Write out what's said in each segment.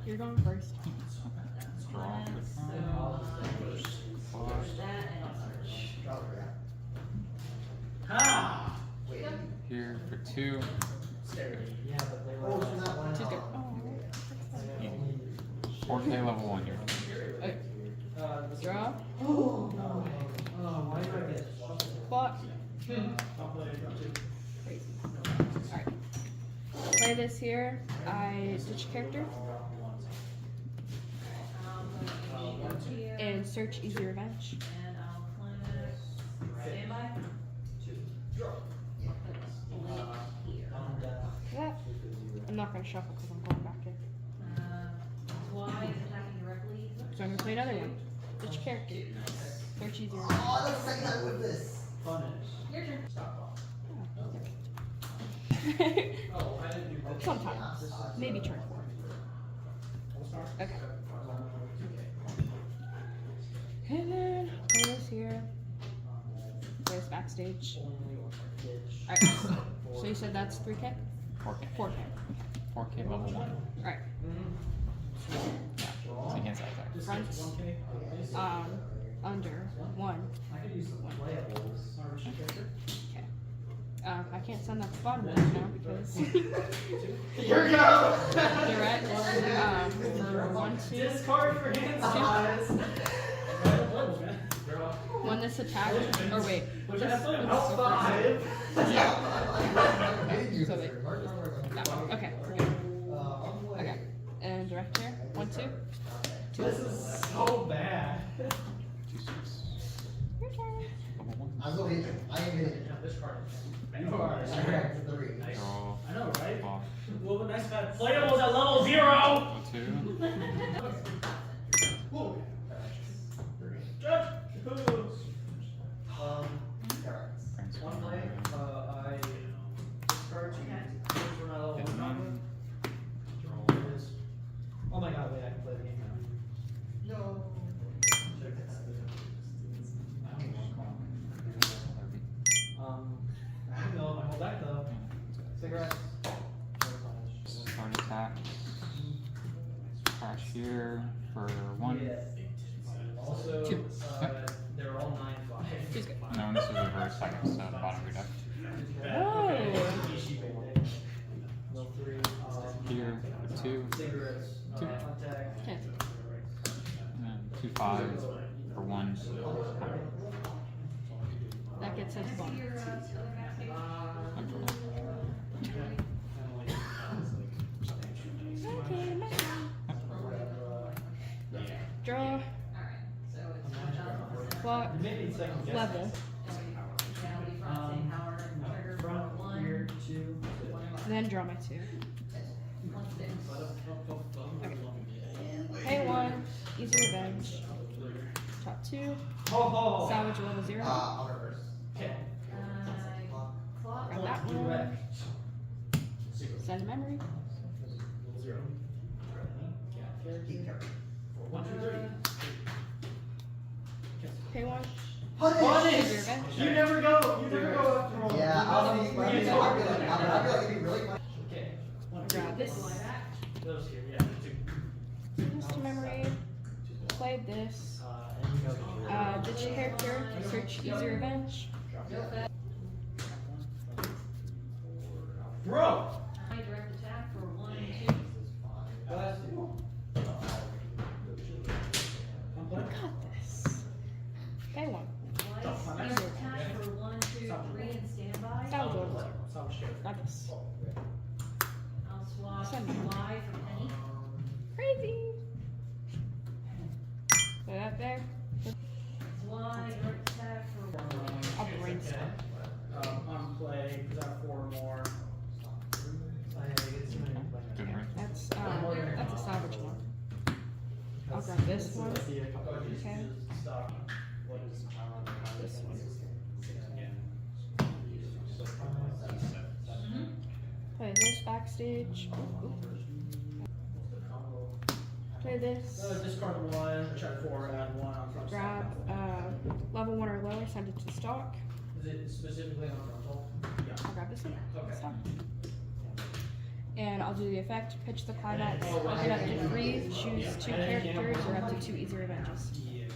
You're going first. Here for 2. Yeah, but they were. Two's good. Oh, 4K level 1 here. okay. Draw. Oh, why did I get Block. Crazy. Alright. Play this here. I ditch character. And search Easy Revenge. That. I'm not going to shuffle because I'm going back in. So I'm going to play another one. Ditch character. Search Easy Revenge. Oh, let's take that with this. Punish. Your turn. Sometimes. Maybe turn 4. Okay. And then play this here. Play this backstage. Alright. So you said that's 3K? 4K. 4K. 4K level 1. Alright. Yeah. So you can't sack that. Front. Under 1. I could use some playables. Okay. I can't send that to bottom right now because Here we go. direct for 1, 2. Discard for hand size. When this attack, or wait, this, House 5. So wait. No. Okay, we're good. Okay, and direct here. 1, 2. This is so bad. 2, 6. Your turn. Level 1. I'm going to hit you. I am hitting. You are. Direct for 3. Draw. I know, right? Off. Well, but nice pad. Playables at level 0. Level 2. Judge. Friends. One play. I discard to for my level 1 number. Oh my god, wait, I can play the game now. No. No, my whole deck though. Cigarettes. Start attack. Crash here for 1. Yeah. Also, 2. they're all 9/5. She's good. No, and this is reverse second, so the bottom of your deck. Oh. Level 3. Here for 2. Cigarettes. 2. Contact. Okay. And then 2, 5 for 1. That gets sent to bottom. Okay, my turn. Draw. Block. Level. Front, rear, 2. Then draw my 2. Okay. Pay 1. Easy Revenge. Top 2. Oh, Salvage level 0. I'll reverse. okay. Grab that one. Send a memory. Keep careful. 1, 2, 3. Pay 1. Punish! Easy Revenge. You never go after all. Yeah, I'll be like, it'd be really fun. Okay. Grab this. Those here, yeah. 2. This to memory. Play this. Ditch character. Search Easy Revenge. Bro! Direct attack for 1 and 2. Got this. Pay 1. Weiss attack for 1, 2, 3 and standby. Salvage level 0. Got this. I'll swap Send Y for Penny. Crazy. Put that there. Y direct attack for 1. I'll brainstorm. On play, because I have 4 more. Good, right? That's a salvage one. I'll grab this one. Okay. This one. Play this backstage. Play this. Discard 1, try 4, add 1 on front. Grab level 1 or lower, send it to stock. Is it specifically on frontal? Yeah. I'll grab this one. Okay. Stock. And I'll do the effect, pitch the climax, open up to 3, choose 2 characters or up to 2 easy revenges. They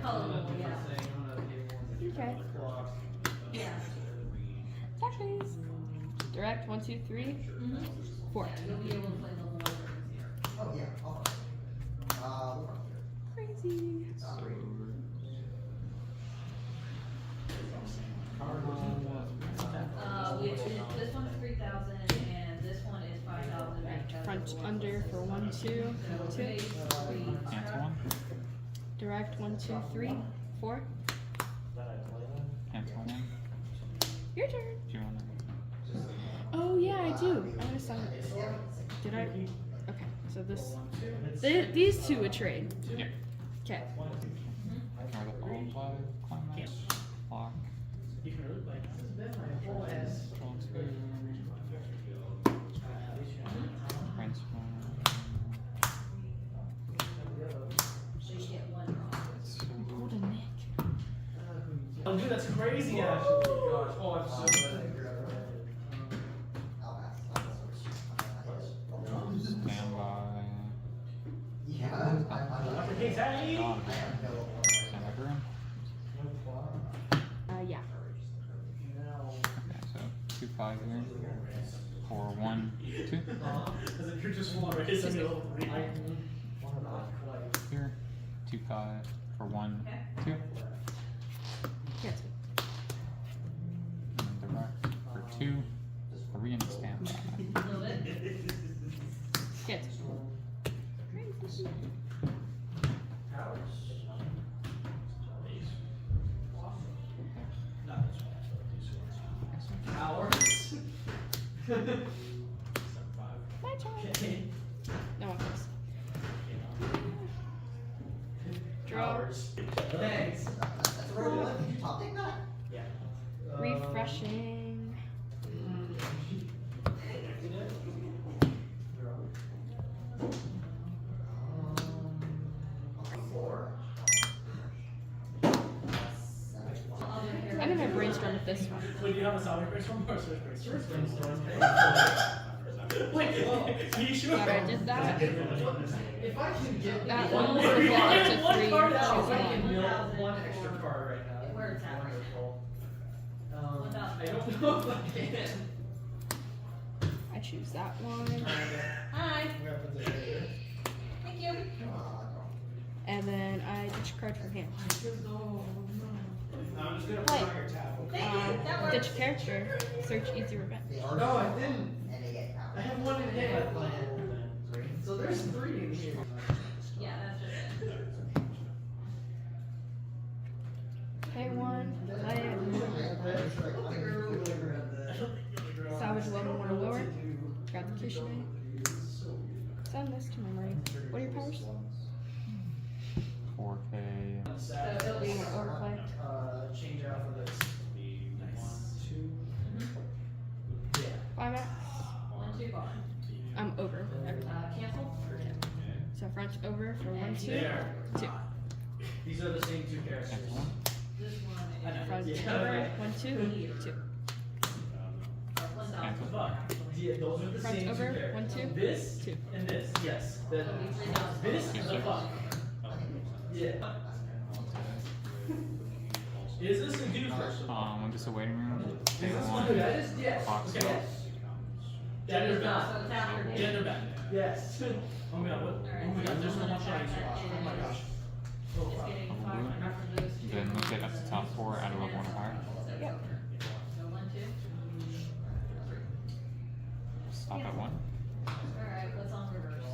call it little, yeah. Okay. Yeah. Attack phase. Direct, 1, 2, 3, Mm-hmm. 4. You'll be able to play level 1 versions here. Oh, yeah. I'll Crazy. This one's 3,000 and this one is 5,000. Front under for 1, 2, 2. Cancel one. Direct, 1, 2, 3, 4. Cancel one. Your turn. Do you want to? Oh yeah, I do. I'm gonna summon this. Did I? Okay, so this, these two would trade. Yeah. Okay. Ignore the old climax. Lock. Control 2. Transform. So you get 1 draw. Golden Nick. Oh, dude, that's crazy, actually. Gosh. Oh, I'm so glad. Stand by. Yeah, Hey, Teddy! Gone. I have no. Stand by room. Yeah. Okay, so 2 5 here. For 1 2. Because if you're just one, right? It's a little three. Not quite. Here. 2 5 for 1 2. Cancel. And direct for 2 3 and stand by. A little bit. Cancel. Crazy. Hours. My turn. No one cares. Draw. Hours. Thanks. That's a real one. Did you top take that? Yeah. Refreshing. Four. I'm gonna brainstorm with this one. Wait, do you have a solid brainstorm or a search brainstorm? Wait, are you sure? Thought I did that. If I can get That one one more will go up card, to one 3, card choose out, I one. can mill one extra card right now. Where it's at. Wonderful. I 1,000. don't know if I can. I choose that one. Hi. Thank you. And then I ditch a card from hand. I'm just gonna Play. put on your tab. Thank you. That works. Ditch a character. Search easy revenge. No, I didn't. And they get I have one in hand. So there's 3 in here. Yeah, that's just it. Pay 1. Play it. Salvage level 1 or lower. Grab the Kishne. Send this to memory. What are your powers? 4K. So it'll be Overplay. Change out for this. Nice. 2. Yeah. Climax. 1, 2 bar. I'm over. Everything. Cancel. So front over for 1, 2, There. 2. These are the same 2 characters. Cancel one. This one is Front Yeah. over 1, 2, 2. 1,000. Cancel. Fuck. Yeah, those are the Front same over, 2 characters. 1, 2, This 2. and this. Yes. Then It'll be 3,000. this is a fuck. Yeah. Is this a do first? When this is a waiting room. Is Pay this 1. one? That is yes. Box Okay. goes. Gender So back. it's after game. Gender back. Yes. Oh my god, what? Oh my god, there's no one trying to watch. Oh my gosh. Oh It's wow. getting Double 500 for those two. Then look at up to top 4, add a level 1 higher. Yep. So 1, 2. Stop at 1. Alright, what's on reverse?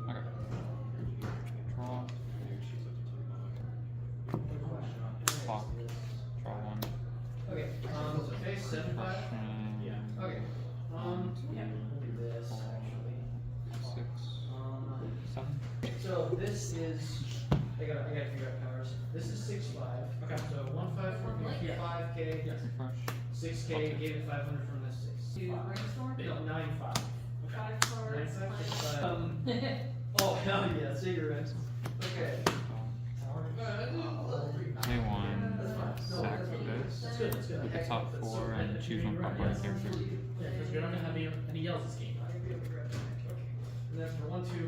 Okay. Draw. Clock. Draw 1. Okay. Okay. 7-5. And Okay. Yeah. We'll do this actually. 6. 7. So this is. I gotta figure out powers. This is 6-5. Okay. So 1-5 from here. 5K. Yes. Refresh. 6K. Gave it 500 from this 6. To brainstorm? No, 9-5. 5 cards. 9-5. Oh hell yeah, cigarettes. Okay. Pay 1. Sack for this. That's good. That's good. Look at top 4 and choose one pop party character. Yeah, because you're not gonna have any yells this game. And then for 1, 2, 2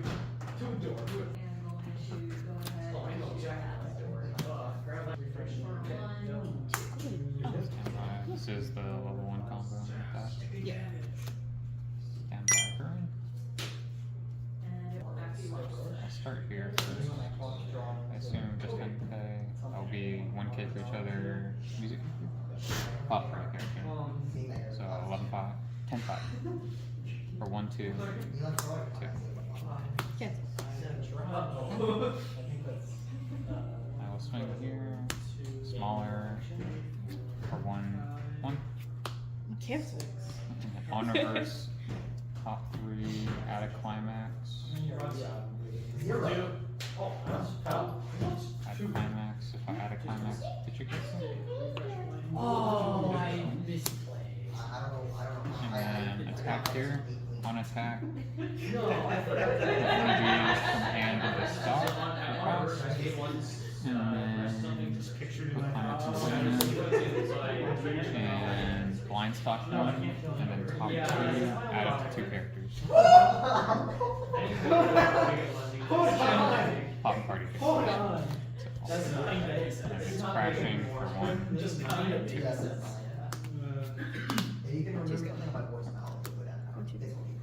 door. Do it. And going to go ahead. Oh, I know exactly what door. Grab that refresh. For one, This is the level 1 combo with that. Yeah. Stand by her. and it will back to you. I'll start here first. I assume just 10k. That'll be 1k for each other music pop party character. So 11-5, 10-5. For 1, 2, 2. Cancel. I will swing here. Smaller. For 1, 1. Cancel. On reverse. Top 3. Add a climax. Zero. Oh, Add climax. If I add a climax, did you get some? Oh, I misplayed. I don't know. And then attack here. On attack. No, I forgot. Put one of these from hand to the stock. Across. And then put climax in one. And blind stock 1. And then top 2. Add up to 2 characters. Pop party Hold characters. on. So, That's not and it's crashing for 1. Just kind of 2. Yes, it's you can remember something about voicemail to put out. This will be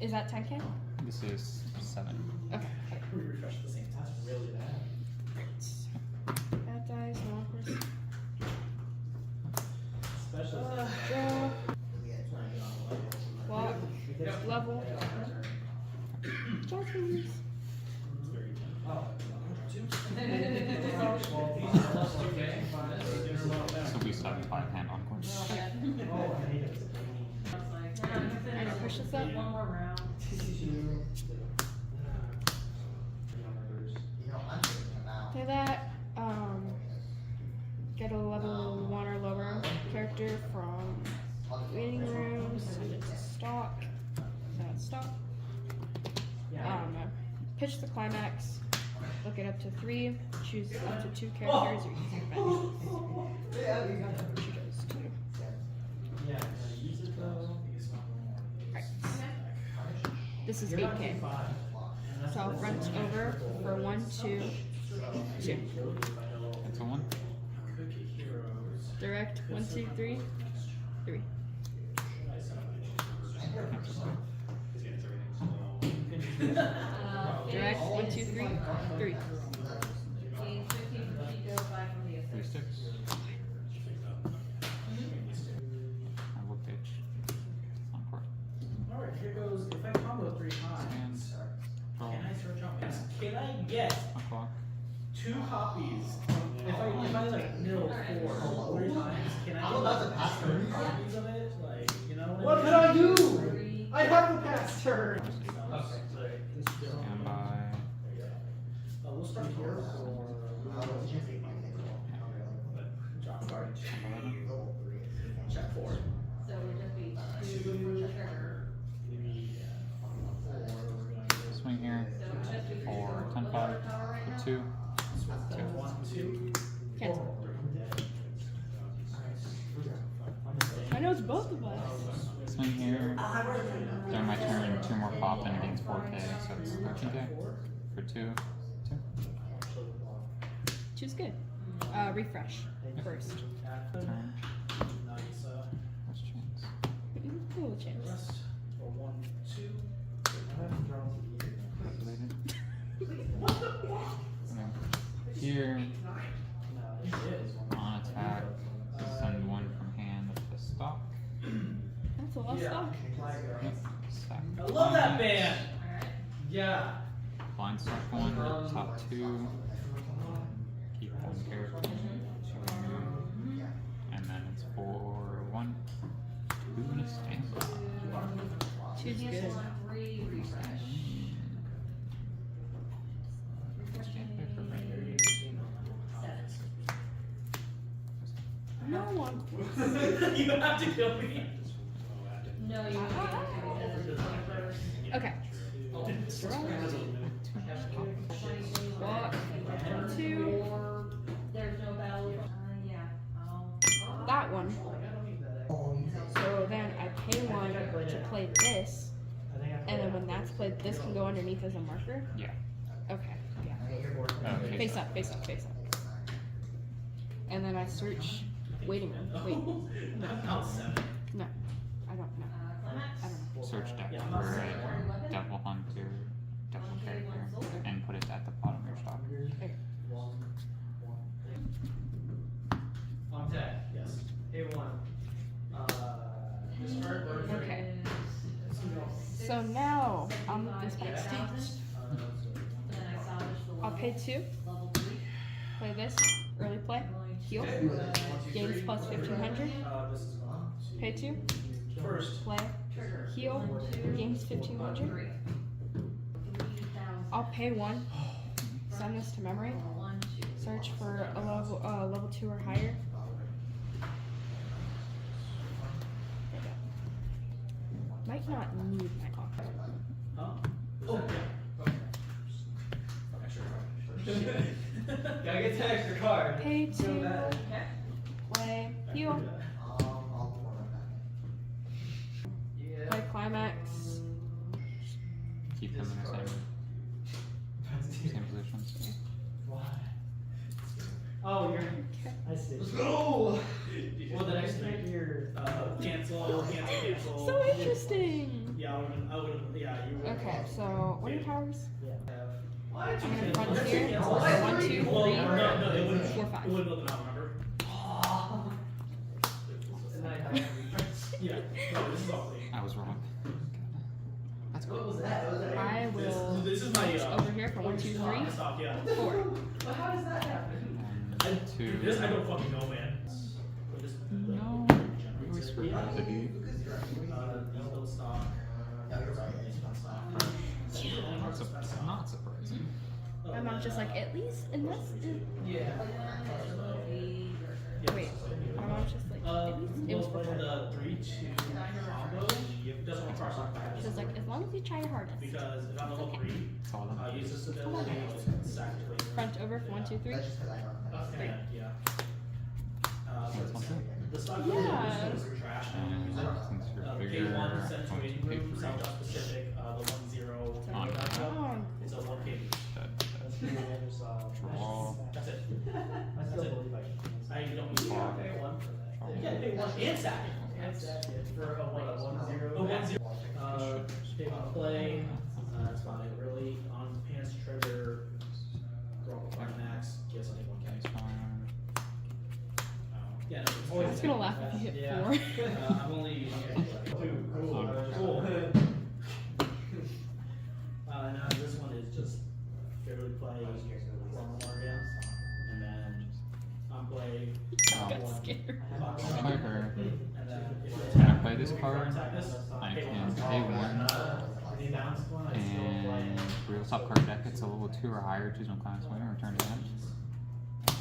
Is that 10k? This is 7. Okay. We refresh at the same time. Really bad. Great. That dies, no, of course. Especially. Draw. Block. Level. Draw please. Oh. So we 7-5 hand on course. I know, push this up. One more round. Play that. Get a level 1 or lower character from waiting room, send it to stock. Stock. Pitch the climax. Look it up to 3. Choose up to 2 characters or use your bench. She does 2. Yeah, use it though. Right. This is 8k. So I'll front over for 1, 2, 2. That's a 1. Direct 1, 2, 3, 3. Direct 1, 2, 3, 3. Gain 15 from Chico, 5 from the 3 assist. sticks. I will pitch. On court. Alright, here goes. If I combo 3 times, Stand. Draw. can I start jumping? Can I get O'clock. 2 copies? If I like mill 4 3 times, can I I'm get about to pass 3 her. copies of it? Like, you know What I could I mean? do? 3. I have the pass turn. Okay, so Stand by. we'll start here for drop card. 11. Check 4. So it would just be 2 for the trigger. Swing here. So it would just be For 10-5. power right now? For 2. 1, 2. Cancel. I know it's both of us. Swing here. During my turn, 2 more pop and it gains 4k, so it's 13k. For 2. 2. Choose good. Refresh first. Turn. Nice. First chance. Cool chance. Rest for 1, 2. Calculated. And then here, on attack, send 1 from hand to the stock. That's a lot of stock. Yep. Sack I love that climax. band! Alright. Yeah. Blind stock 1, top 2. Keep 1 character. And then it's 4, 1, 2, and a standby. Choose good. Cancel on 3, refresh. Standby for render. 7. No one. You have to kill me. No, you won't be able to because it's the first. Okay. Block. 2. Or there's no battle. Yeah. That one. to play this, and then when that's played, this can go underneath as a marker? Yeah. Okay, yeah. Okay. Face up, face up, face up. And then I search waiting room. Wait. No. No. I don't know. I don't know. Search deck for a devil hunter, devil character, and put it at the bottom of your stock. Okay. On deck, yes. A1. Discard bird three. Okay. So now I'll move this backstage. I'll pay 2. Play this. Early play. Heal. Games plus 1500. This is on. Pay 2. First. Play. Heal. Games 1500. I'll pay 1. Send this to memory. Search for a level 2 or higher. Might not need my offer. Huh? Oh, yeah. Okay, sure. Gotta get the extra card. Pay 2. Feel bad. Play. Heal. Yeah. Play climax. Keep them in the same positions. Oh, you're. I see. Let's go! Well, the next thing You're. cancel. So interesting. Yeah, I would've, yeah, you would. Okay, so what are your powers? What? I'm gonna front here. Cancel. 1, 2, 3, Well, no, it wouldn't. 4, 5. It wouldn't build them out, remember? Yeah, no, this is all clean. I was wrong. That's What cool. was that? I will This is my, over here for 1, 2, 3, stock, yeah. 4. But how does that happen? 1, 2. This I don't fucking know, man. No. We screwed up the dude. These build stock. Not surprising. My mom's just like, at least, and that's it. Yeah. Wait, my mom's just like, at least it was for fun. The 3-2 combo doesn't require stock back. She was like, as long as you try your hardest. Because if I'm level 3, It's all done. use this ability to sack the flavor. Front over for 1, 2, 3. That's just because I don't know. Okay, yeah. That's one thing. The stock Yeah. is trash. And since you're bigger, K1 I'm sent to going to waiting pay room, for South each. Pacific, the 1-0. Oh, It's a 1K. Draw. That's it. I still believe I can. I don't need to pay 1 for that. Yeah, pay 1 and sack it. For a 1-0. A 1-0. They want to play. That's fine. Really on pants trigger. Draw max. Guess I think 1K. Yeah, no, it's I was gonna laugh if you hit Yeah. 4. I'm only using it. Cool. Now this one is just fairly play one more again, and then I'm play. Got scared. Play her. And then if you When I attack, play this card, attack this, I pay can 1. pay 1. The announced one, I still play. And real top card deck, it's a level 2 or higher, choose one class winner, return to hand.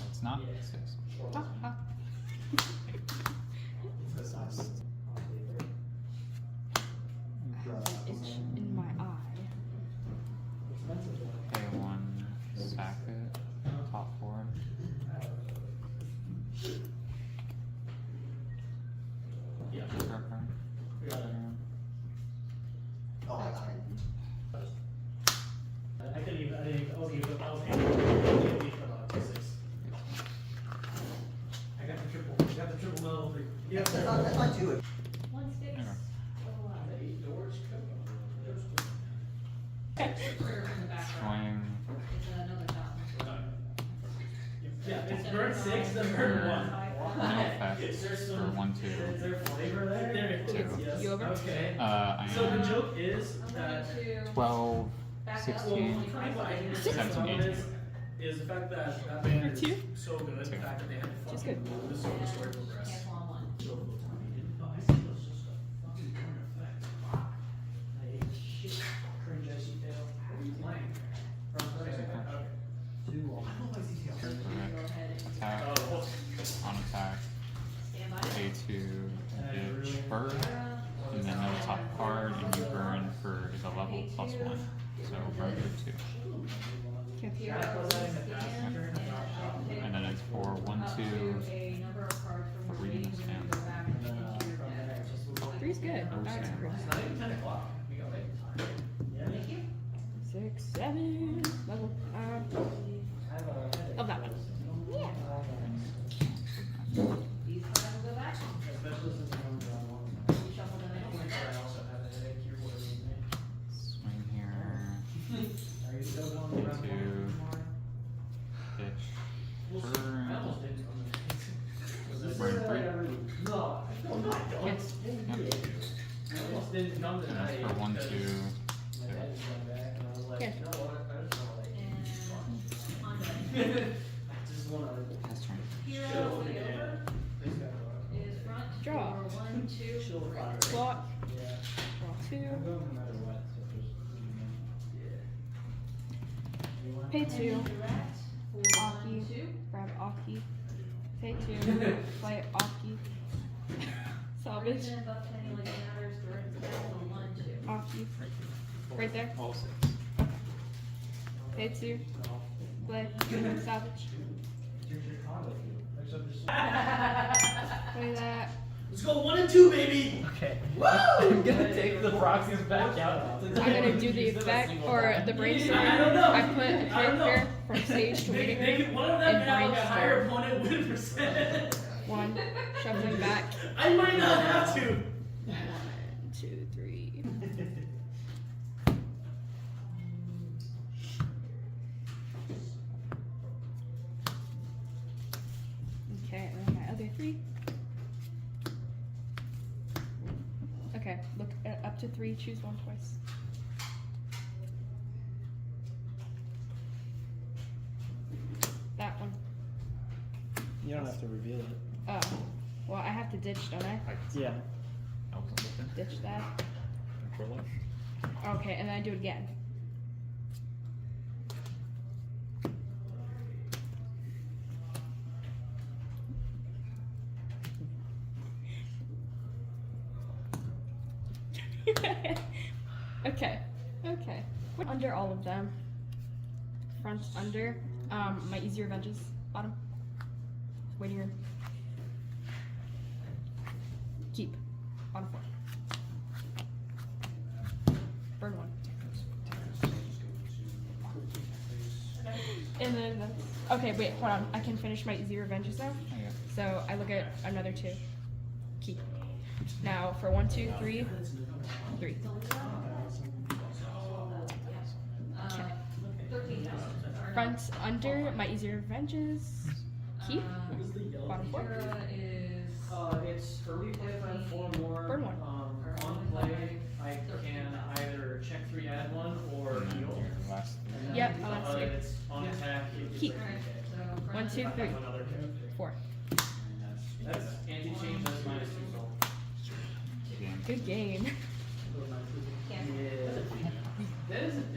It's not 6. Ah, ah. Itch in my eye. Pay 1, sack it, top 4. Yeah. Draw card. Oh, I got it. I couldn't even. I was able. I was able to beat for about 6. I got the triple. I got the triple level 3. Yeah. That's not 2. One sticks. Okay. Doors. Trigger from the background. Swing. It's another shot. Yeah, it's burn 6, then burn 1. No effect Is there for some? 1, 2. Is there flavor there? There it is. Yes. You over? Okay. I So the am joke is that. 12, Back up. 16, 17, 18. Is the fact that that band is Two? so good, the fact that they had to She's fucking good. move the story progress. Cancel on 1. So cool. Oh, I see, it was just a fucking burn effect. Fuck. I hate shit. Cringe icy tail. What are you playing? Okay. I don't know my CTL. Go ahead and Attack, on attack, stand by. A2, itch, burn, and then no top card, and you burn for the level plus 1. So burn for 2. Here, stand, And then it's for 1, 2, a number of cards from your 3 in the range, and then stand. go back into your deck. 3's good. shit. That's great. It's not even 10 o'clock. We got late. Yeah. Thank you. 6, 7, level 5. Of that one. Yeah. These five will go back. Especially since I'm on one. You shuffle them in. I also have a headache. You're worried me. Swing here. Are you still going around Two. tomorrow? Pitch. We'll see. I almost didn't come in. We're in three. No, I don't. Yes. I almost didn't come And tonight. that's for 1, 2, because 2. My dad just went back and I was like, Yeah. you know what? I just want to And on deck. I just want to. Pass turn. Hero Chill. for the over is front. Draw. For 1, 2, 3. Block. Yeah. Draw 2. I'm going no matter what, so just, yeah. Pay And 2. then direct for Aki. 1, 2. Grab Aki. Pay 2. Play Aki. Salvage. Reason above penny like matters, direct down for 1, 2. Aki. Right there. All 6. Pay 2. Play. Salvage. It's your Chicago view. Except there's Play that. Let's go 1 and 2, baby! Okay. Woo! I'm gonna take the proxies back out. I'm gonna do the effect or the brainstorm. I don't know. I put a I don't character know. from stage to waiting room one of them and have like a higher brainstorm. opponent win percent. 1. Shuffling back. I might not have to. 1, 2, 3. Okay, and then my other 3. Okay, look up to 3, choose 1 twice. That one. You don't have to reveal it. Oh, well, I have to ditch, don't I? Yeah. Ditch that. Control F. Okay, and then I do it again. Okay, okay. Under all of them. Front under. My easier venges. Bottom. Waiting room. Keep. Bottom 4. Burn 1. And then that's, okay, wait, hold on. I can finish my easy revenges now. Okay. So I look at another 2. Keep. Now for 1, 2, 3. 3. Okay. 13,000. Front under my easy revenges. Keep. Bottom 4. Hero is It's early play if I have 4 more. Burn 1. On play, I can either check 3, add 1, or And then heal. your last 3. Yep, oh, that's 3. It's on attack. It's Keep. like, Alright, so 1, 2, 3. another character. 4. That's anti-change, that's minus 2 soul. Game. Good game. Can't. Yeah. That is a